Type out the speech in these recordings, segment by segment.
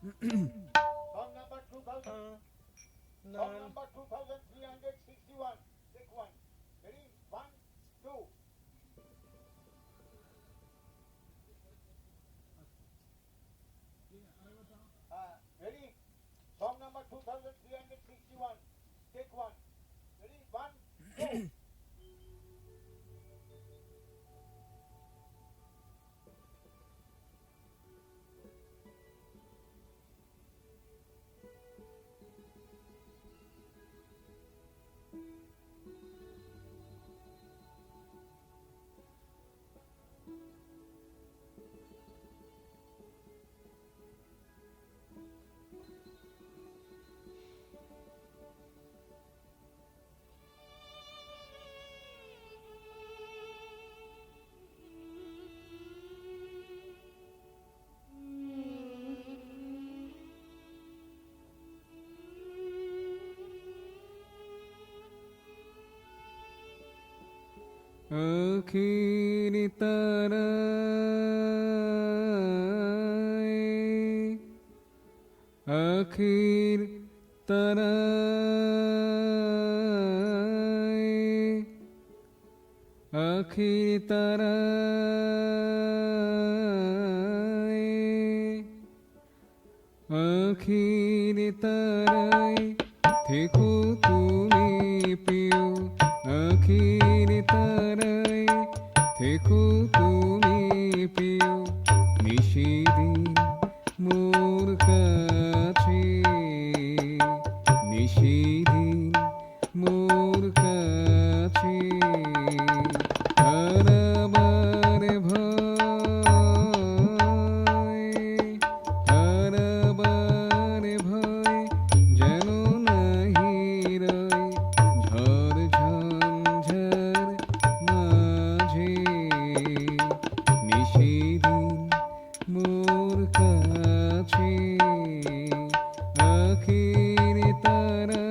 Song number 2000. Song number 2361. Take one. Ready? One, two. Ready? Song number 2361. Take one. Ready? One, two. आखिर तराए आखिर तराए आखिर तराए आखिर तराए থেকো তুমি প্রিয় আখির তারায় থেকো তুমি প্রিয় নিশিদিন মোর কাছে নিশিদিন মোর কাছে হারাবার ভয় হারাবার ভয় যেন নাহি রয় ঝড় ঝঞ্ঝার মাঝে নিশিদিন মোর কাছে আখির তারায়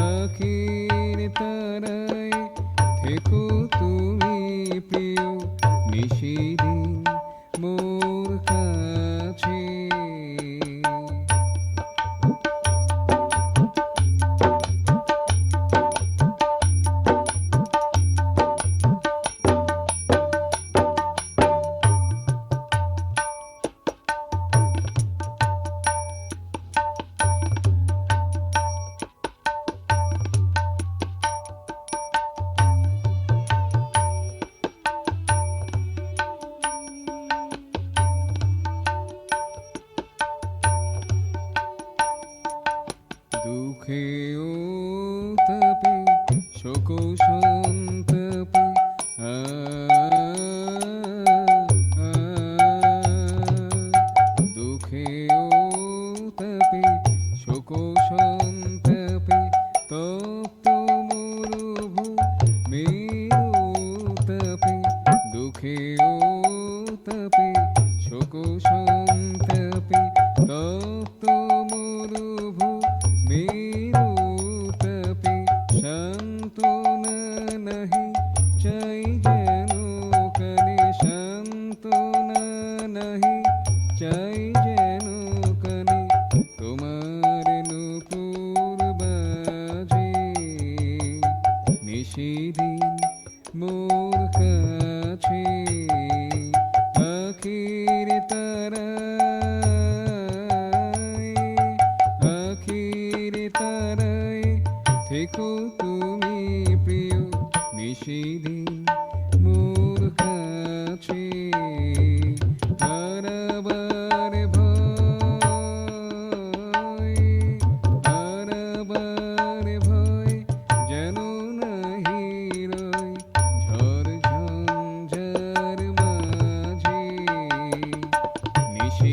আখির তারায় থেকো তুমি প্রিয় নিশিদিন মোর কাছে দুঃখে ও তাপে শোক সন্তাপে দুঃখে ও তাপে শোক সন্তাপে তপ্ত মরুভূ মেরু তাপে দুঃখে ও তাপে শোক সন্তাপে তপ্ত মরুভূ মেরু তাপে সান্ত্বনা নাহি চাই যেন কানে সান্ত্বনা নাহি চাই যেন কানে তোমার নূপুর বাজে নিশিদিন মোর কাছে আখির তারায় আখির তারায় থেকো তুমি প্রিয় নিশিদিন মোর কাছে হারাবার ভয় হারাবার ভয় যেন নাহি রয় ঝড় ঝঞ্ঝার মাঝে নিশি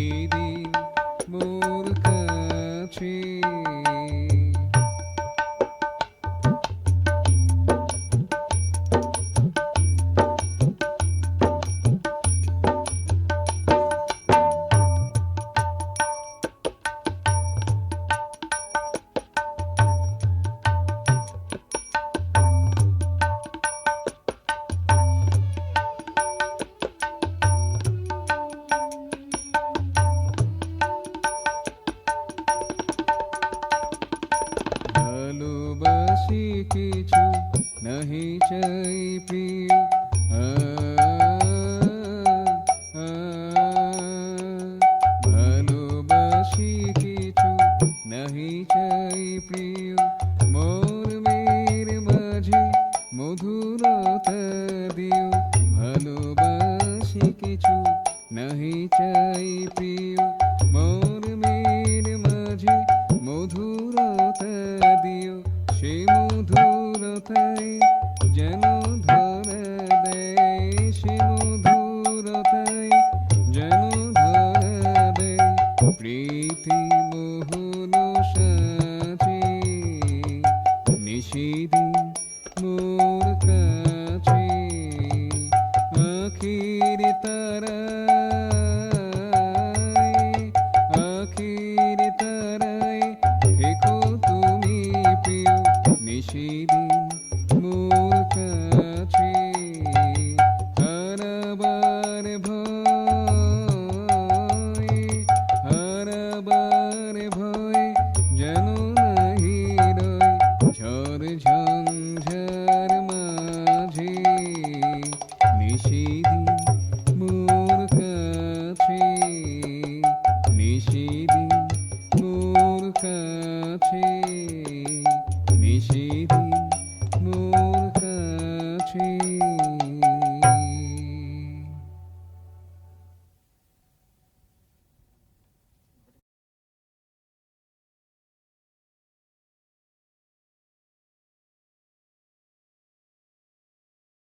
নাহি চাই প্রিয় মর্মের মাঝে মধুরতা দিও সে মধুরতায় যেন ধরা দেয় সে মধুরতায় যেন ধরা দেয় প্রীতি মোহন সাথে নিশিদিন মোর কাছে আখির তারায় থেকো তুমি প্রিয় নিশিদিন মোর কাছে হারাবার ভয় যেন নাহি রয় ঝড় ঝঞ্ঝার মাঝে নিশিদিন